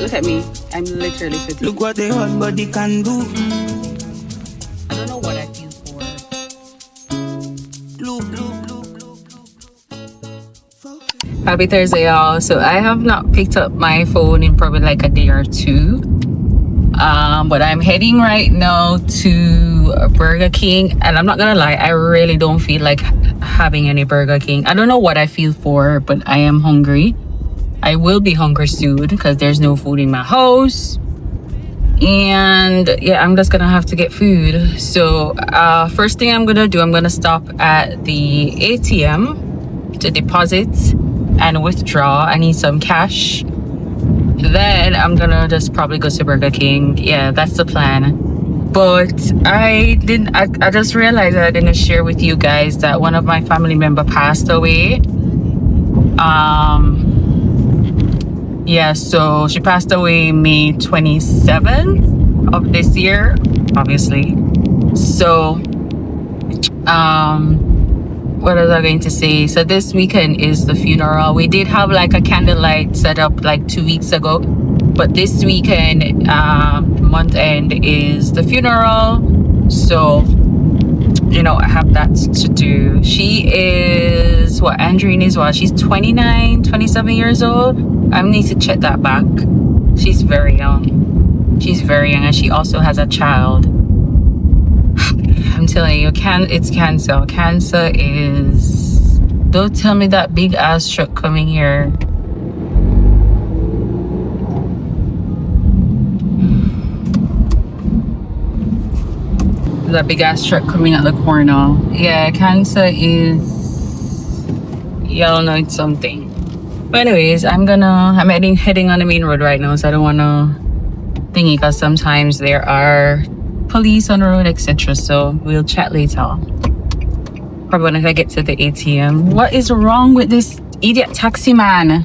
Look at me. I'm literally sitting. Look what the hot body can do. I don't know what I feel for. Happy Thursday, y'all. So I have not picked up my phone in probably like a day or two. But I'm heading right now to Burger King, and I'm not gonna lie, I really don't feel like having any Burger King. I don't know what I feel for, but I am hungry. I will be hungry soon because there's no food in my house. And yeah, I'm just gonna have to get food. So first thing I'm gonna do, I'm gonna stop at the ATM to deposit and withdraw. I need some cash. Then I'm gonna just probably go to Burger King. Yeah, that's the plan. But I just realized that I didn't share with you guys that one of my family member passed away. Yeah, so she passed away May 27th of this year, obviously. So, what was I going to say? So this weekend is the funeral. We did have like a candlelight set up like 2 weeks ago, but this weekend, month end, is the funeral. So, you know, I have that to do. She is what Andrine is. What, she's 29, 27 years old. I need to check that back. She's very young. She's very young, and she also has a child. I'm telling you, it's cancer. Cancer is... Don't tell me that big ass truck coming here. That big ass truck coming at the corner. Yeah, cancer is... Y'all know it's something. But anyways, I'm heading on the main road right now, so I don't want to thingy, because sometimes there are police on the road, etc. So we'll chat later. Probably when I get to the ATM. What is wrong with this idiot taxi man?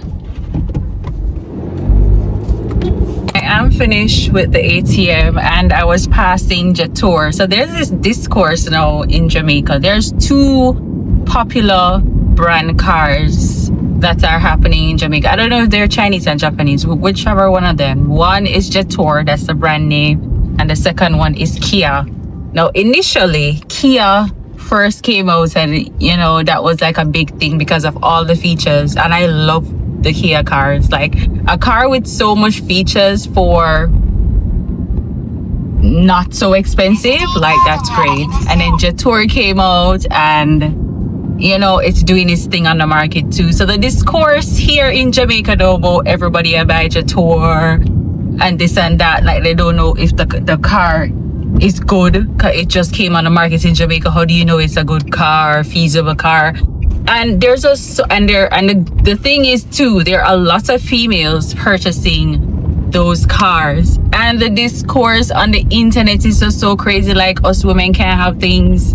I am finished with the ATM and I was passing Jetour. So there's this discourse now in Jamaica. There's two popular brand cars that are happening in Jamaica. I don't know if they're Chinese and Japanese, whichever one of them. One is Jetour, that's the brand name, and the second one is Kia. Now, initially, Kia first came out, and you know, that was like a big thing because of all the features, and I love the Kia cars. Like, a car with so much features for not so expensive, like, that's great. And then Jetour came out, and you know, it's doing its thing on the market too. So the discourse here in Jamaica though about everybody buy Jetour and this and that, like they don't know if the car is good because it just came on the market in Jamaica. How do you know it's a good car, feasible car? And there's the thing is too, there are lots of females purchasing those cars, and the discourse on the internet is just so crazy. Like, us women can't have things.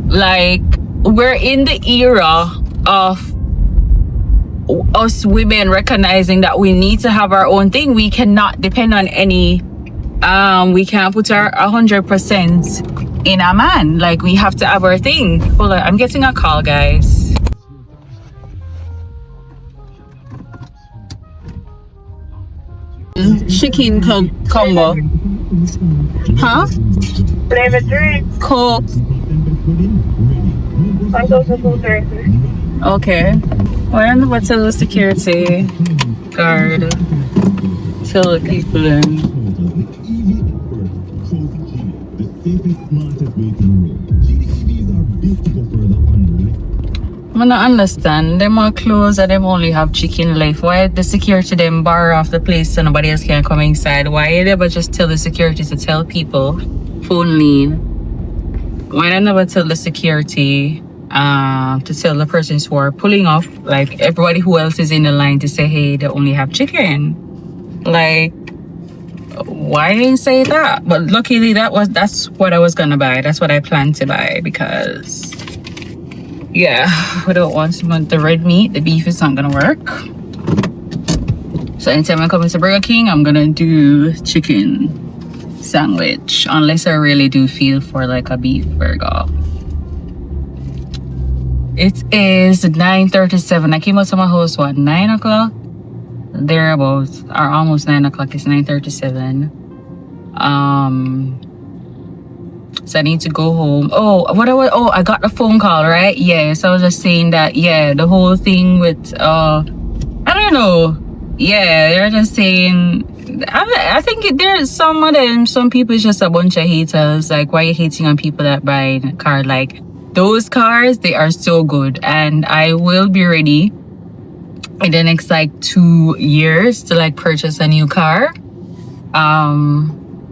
Like, we're in the era of us women recognizing that we need to have our own thing. We cannot depend on any we can't put our 100% in a man. Like, we have to have our thing. Hold on, I'm getting a call, guys. Chicken combo. Huh? Flavor 3. Coke. Okay. Why don't we tell the security guard, tell the people in. I don't understand. Them are closed and them only have chicken left. Why the security them bar off the place so nobody else can come inside? Why they never just tell the security to tell people phone lean? Why they never tell the security to tell the persons who are pulling off, like everybody who else is in the line, to say, hey, they only have chicken? Like, why didn't say that? But luckily that's what I was gonna buy. That's what I planned to buy, because yeah, we don't want the red meat. The beef is not gonna work. So anytime I come into Burger King, I'm gonna do chicken sandwich, unless I really do feel for like a beef burger. It is 9:37. I came out to my house, what, 9 o'clock? thereabouts, or almost 9 o'clock. It's 9:37. So I need to go home. I got the phone call, right? Yeah, so I was just saying that, yeah, the whole thing with I don't know. Yeah, they're just saying, I think there's some of them, some people is just a bunch of haters. Like, why are you hating on people that buy a car? Like, those cars, they are so good, and I will be ready in the next like 2 years to like purchase a new car.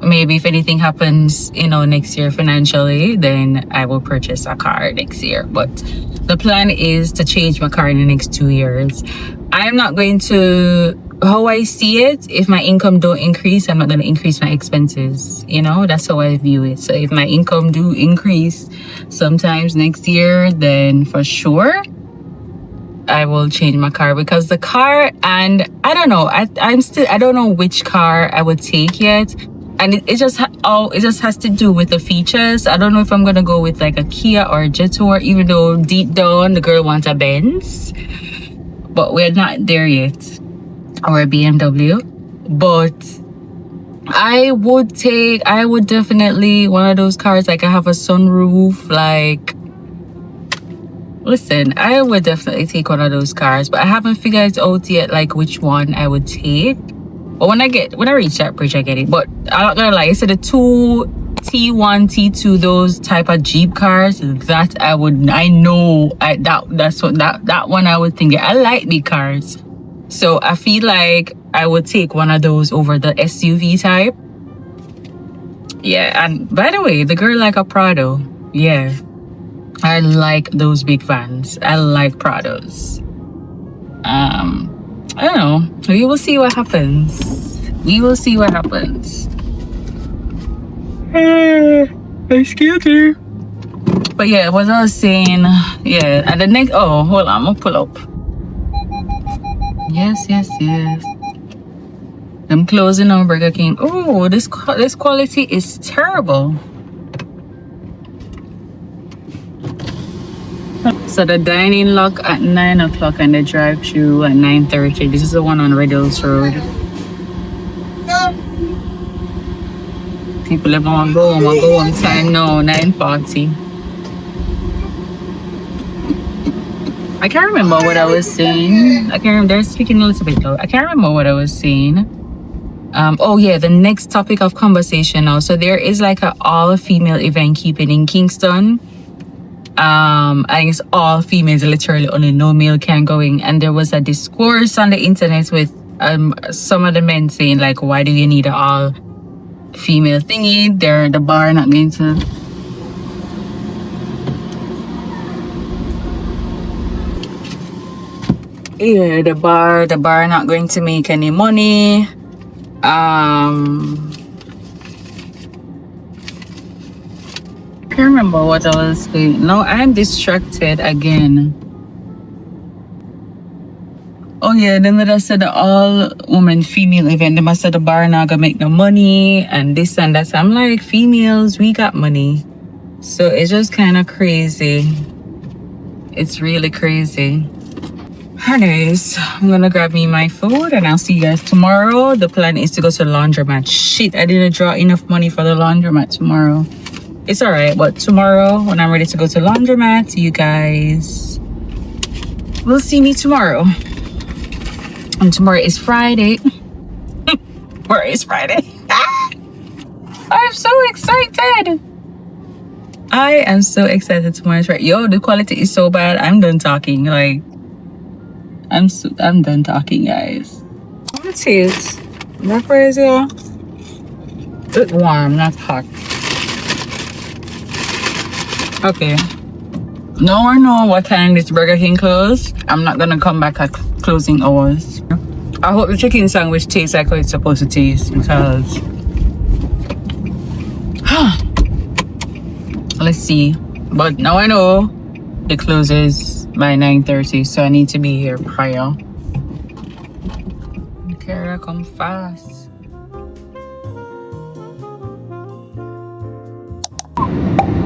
Maybe if anything happens, next year financially, then I will purchase a car next year. But the plan is to change my car in the next 2 years. I'm not going to, how I see it, if my income don't increase, I'm not going to increase my expenses. That's how I view it. So if my income do increase sometimes next year, then for sure I will change my car, because the car, and I don't know, I don't know which car I would take yet. And it just has to do with the features. I don't know if I'm gonna go with like a Kia or a Jetour, even though deep down the girl wants a Benz, but we're not there yet, or a BMW. But I would definitely one of those cars, like I have a sunroof, like, listen, I would definitely take one of those cars, but I haven't figured out yet like which one I would take. But when I reach that bridge, I get it. But I'm not gonna lie, I said the two T1, T2, those type of Jeep cars, that that one I would think. I like big cars, so I feel like I would take one of those over the SUV type. Yeah, and by the way, the girl like a Prado. Yeah, I like those big vans. I like Prados. I don't know. We will see what happens. I'm scared here. But yeah, what I was saying, yeah, and the next, hold on, I'm gonna pull up. Yes. I'm closing on Burger King. Oh, this quality is terrible. So the dining lock at 9 o'clock and the drive-thru at 9:30. This is the one on Red Hills Road. People have want to go home time now, 9:40. I can't remember what I was saying. They're speaking a little bit though. I can't remember what I was saying. The next topic of conversation now. So there is like an all-female event keeping in Kingston. I think it's all females, literally only no male can go in. And there was a discourse on the internet with some of the men saying like, why do you need an all female thingy? The bar not going to, yeah, the bar not going to make any money. I can't remember what I was saying. No, I'm distracted again. Oh yeah, then they said the all woman female event. They must say the bar not gonna make no money and this and that. So I'm like, females, we got money. So it's just kind of crazy. It's really crazy. Anyways, I'm gonna grab me my food and I'll see you guys tomorrow. The plan is to go to the laundromat. Shit, I didn't draw enough money for the laundromat tomorrow. It's alright, but tomorrow when I'm ready to go to the laundromat, you guys will see me tomorrow. And tomorrow is Friday. Tomorrow is Friday. I'm so excited. I am so excited tomorrow is Friday. Yo, the quality is so bad. I'm done talking. Like, I'm done talking, guys. Let's see it. That phrase here. It's warm, not hot. Okay. Now I know what time this Burger King closed. I'm not gonna come back at closing hours. I hope the chicken sandwich tastes like how it's supposed to taste, because let's see. But now I know it closes by 9:30, so I need to be here prior. Kerrian, come fast.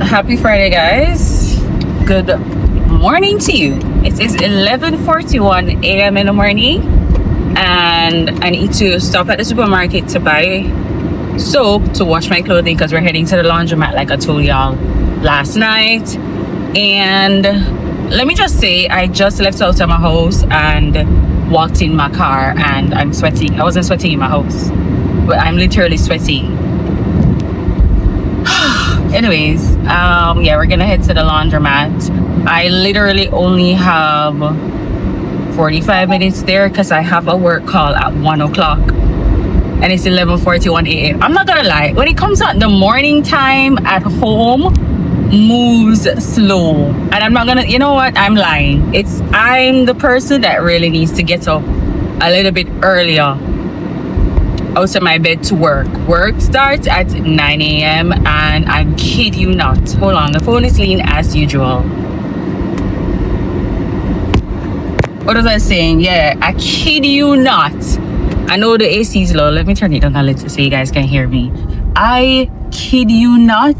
Happy Friday, guys. Good morning to you. It is 11:41 a.m. in the morning and I need to stop at the supermarket to buy soap to wash my clothing because we're heading to the laundromat like I told y'all last night. And let me just say, I just left out of my house and walked in my car and I'm sweating. I wasn't sweating in my house, but I'm literally sweating. Anyways, yeah, we're gonna head to the laundromat. I literally only have 45 minutes there because I have a work call at 1 o'clock and it's 11:41 a.m. I'm not gonna lie, when it comes out the morning time at home moves slow, and I'm not gonna, you know what, I'm lying. I'm the person that really needs to get up a little bit earlier out of my bed to work. Work starts at 9 a.m. and I kid you not, hold on, the phone is ringing as usual. What was I saying? Yeah, I kid you not, I know the AC is low. Let me turn it down a little so you guys can hear me. I kid you not,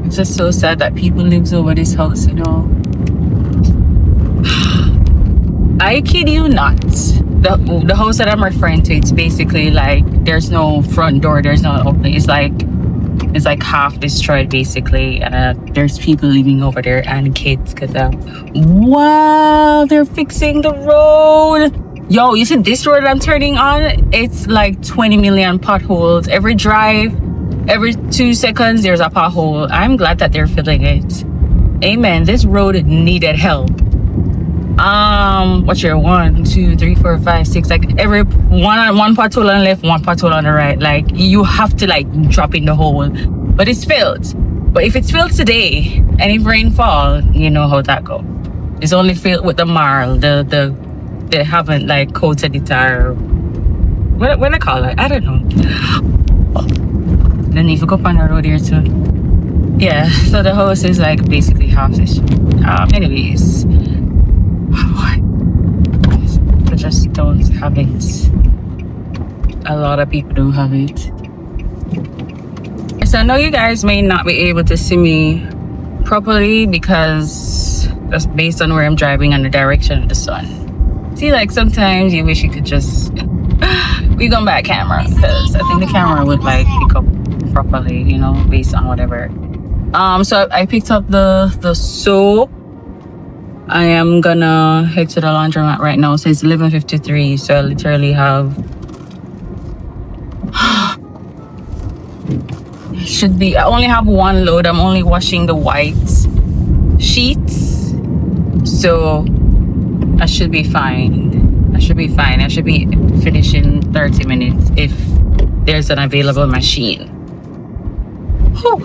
it's just so sad that people lives over this house, you know. I kid you not, the house that I'm referring to, it's basically like there's no front door, there's no opening. It's like half destroyed basically, and there's people living over there and kids, because wow, they're fixing the road. Yo, you see this road I'm turning on? It's like 20 million potholes. Every drive, every 2 seconds there's a pothole. I'm glad that they're filling it. Amen. This road needed help. What's your 1, 2, 3, 4, 5, 6, like every one pothole on the left, one pothole on the right. Like you have to like drop in the hole, but it's filled. But if it's filled today and if rain fall, you know how that go. It's only filled with the marl. They haven't like coated it, or what I call it, I don't know. Then if you go up on the road here too, yeah, so the house is like basically half this. Anyways, I just don't have it. A lot of people don't have it. So I know you guys may not be able to see me properly because that's based on where I'm driving and the direction of the sun. See, like sometimes you wish you could just we go back camera, because I think the camera would like pick up properly, you know, based on whatever. So I picked up the soap. I am gonna head to the laundromat right now. So it's 11:53, so I literally have I only have one load. I'm only washing the white sheets, so I should be fine. I should be finished in 30 minutes if there's an available machine. Whew.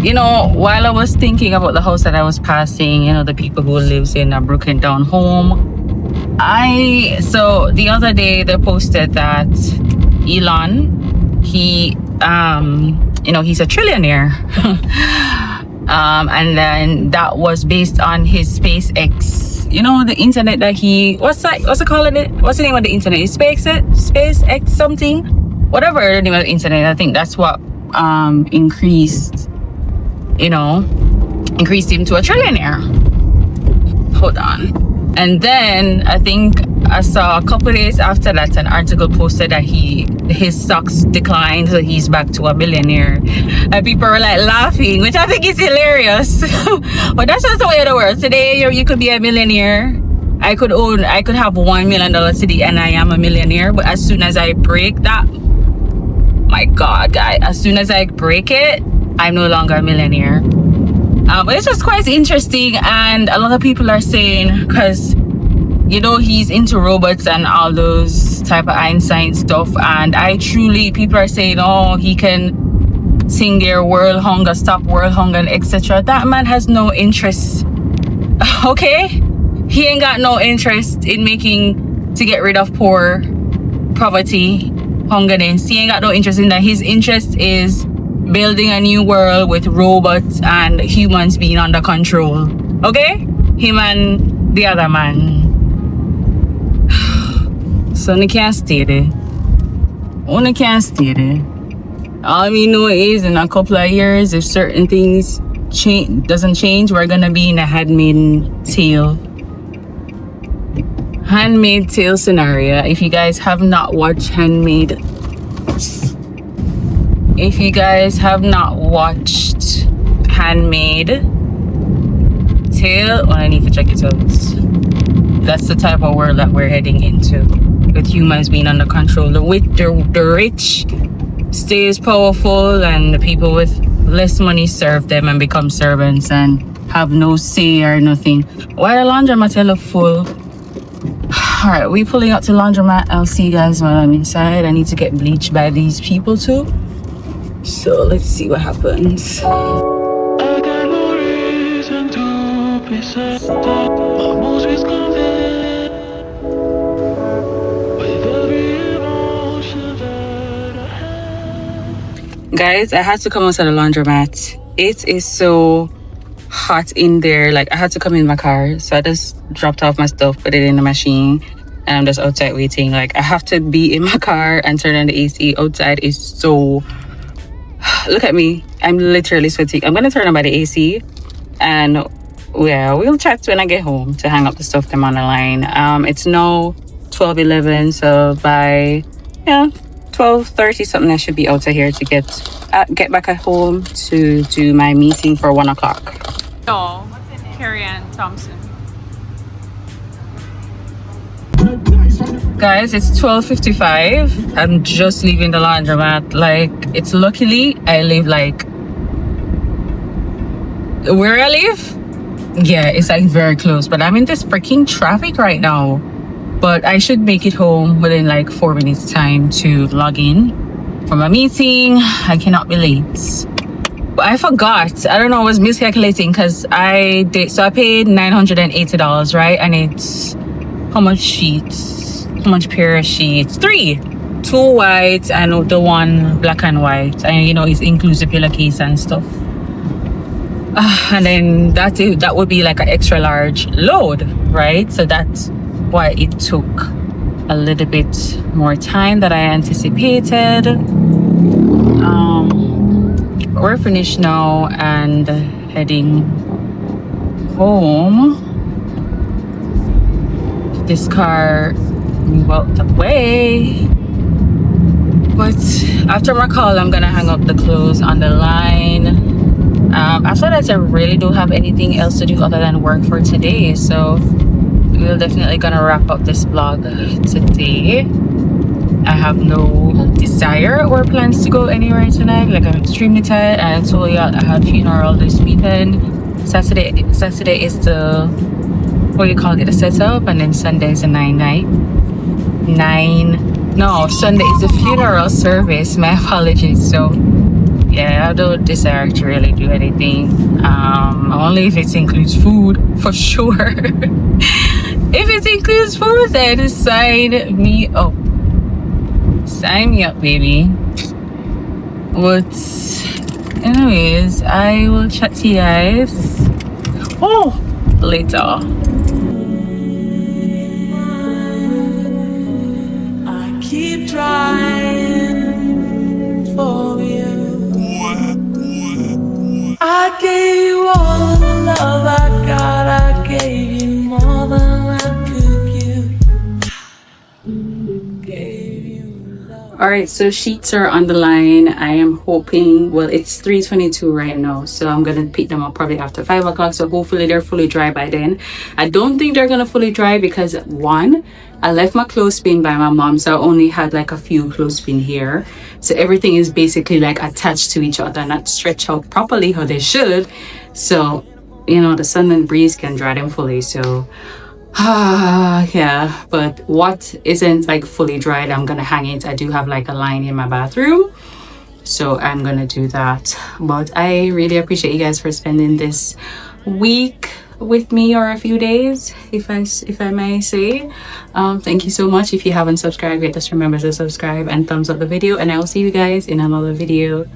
You know, while I was thinking about the house that I was passing, you know, the people who lives in a broken down home, so the other day they posted that Elon, he you know, he's a trillionaire. And then that was based on his SpaceX, you know, the internet that what's it calling it? What's the name of the internet? Is SpaceX something? Whatever the name of the internet, I think that's what increased him to a trillionaire. Hold on. And then I think I saw a couple of days after that an article posted that his stocks declined, so he's back to a billionaire, and people were like laughing, which I think is hilarious. But that's just the way of the world. Today you could be a millionaire. I could have $1 million today and I am a millionaire, but as soon as I break that, my God, guys, as soon as I break it, I'm no longer a millionaire. But it's just quite interesting, and a lot of people are saying, because you know he's into robots and all those type of Einstein stuff, and people are saying, oh, he can sing their world hunger, stop world hunger, and etc. That man has no interest. Okay, he ain't got no interest in to get rid of poverty, hungerness. He ain't got no interest in that. His interest is building a new world with robots and humans being under control. Okay? Him and the other man. So they can't stay there. Only can't stay there. All we know is in a couple of years, if certain things doesn't change, we're gonna be in a handmade tale scenario. If you guys have not watched handmade tale, well, I need to check it out. That's the type of world that we're heading into, with humans being under control. The rich stays powerful, and the people with less money serve them and become servants and have no say or nothing. Why the laundromat look full? Alright, we pulling up to laundromat. I'll see you guys when I'm inside. I need to get bleached by these people too. So let's see what happens. I got no reason to be sad. My most is convinced with every emotion that I have. Guys, I had to come outside the laundromat. It is so hot in there. Like, I had to come in my car, so I just dropped off my stuff, put it in the machine, and I'm just outside waiting. Like, I have to be in my car and turn on the AC. Outside is so... Look at me, I'm literally sweating. I'm gonna turn on by the AC, and yeah, we'll chat when I get home to hang up the stuff them on the line. It's now 12:11, so by 12:30 something I should be out of here to get back at home to do my meeting for 1 o'clock. Oh, Kerrian, Thompson. Guys, it's 12:55. I'm just leaving the laundromat. Like, it's luckily I live like where I live. Yeah, it's like very close, but I'm in this freaking traffic right now. But I should make it home within like 4 minutes time to log in for my meeting. I cannot be late. But I forgot. I don't know. I was miscalculating because I paid $980, right? And it's how much sheets? How much pair of sheets? 3. 2 white and the one black and white. And you know, it's inclusive pillowcase and stuff. And then that would be like an extra large load, right? So that's why it took a little bit more time than I anticipated. We're finished now and heading home. This car move out the way. But after my call, I'm gonna hang up the clothes on the line. After that, I really don't have anything else to do other than work for today. So we're definitely gonna wrap up this vlog today. I have no desire or plans to go anywhere tonight. Like, I'm extremely tired, and I told you I had funeral this weekend. Saturday is the, what do you call it, the setup, and then Sunday is a Sunday is the funeral service. My apologies. So yeah, I don't desire to really do anything, only if it includes food, for sure. If it includes food, then sign me up. Sign me up, baby. But anyways, I will chat to you guys later. I keep trying for you. I gave you all the love I got. I gave you more than I could give. All right, so sheets are on the line. I am hoping, well, it's 3:22 right now, so I'm gonna pick them up probably after 5 o'clock, so hopefully they're fully dry by then. I don't think they're gonna fully dry because, one, I left my clothespin by my mom, so I only had like a few clothespin here, so everything is basically like attached to each other, not stretched out properly how they should. So, you know, the sun and breeze can dry them fully. So yeah, but what isn't like fully dried, I'm gonna hang it. I do have like a line in my bathroom, so I'm gonna do that. But I really appreciate you guys for spending this week with me, or a few days, if I may say. Thank you so much. If you haven't subscribed yet, just remember to subscribe and thumbs up the video, and I will see you guys in another video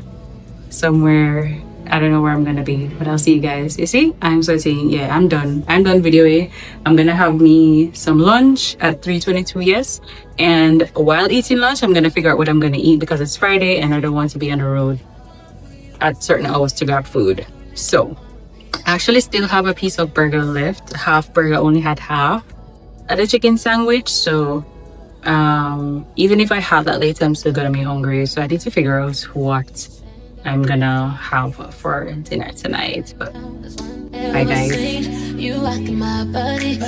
somewhere. I don't know where I'm gonna be, but I'll see you guys. You see, I'm sweating. Yeah, I'm done videoing. I'm gonna have me some lunch at 3:22, yes, and while eating lunch, I'm gonna figure out what I'm gonna eat because it's Friday and I don't want to be on the road at certain hours to grab food. So I actually still have a piece of burger left. Half burger, only had half at the chicken sandwich. So even if I have that later, I'm still gonna be hungry. So I need to figure out what I'm gonna have for dinner tonight. But bye guys. You rocking my body.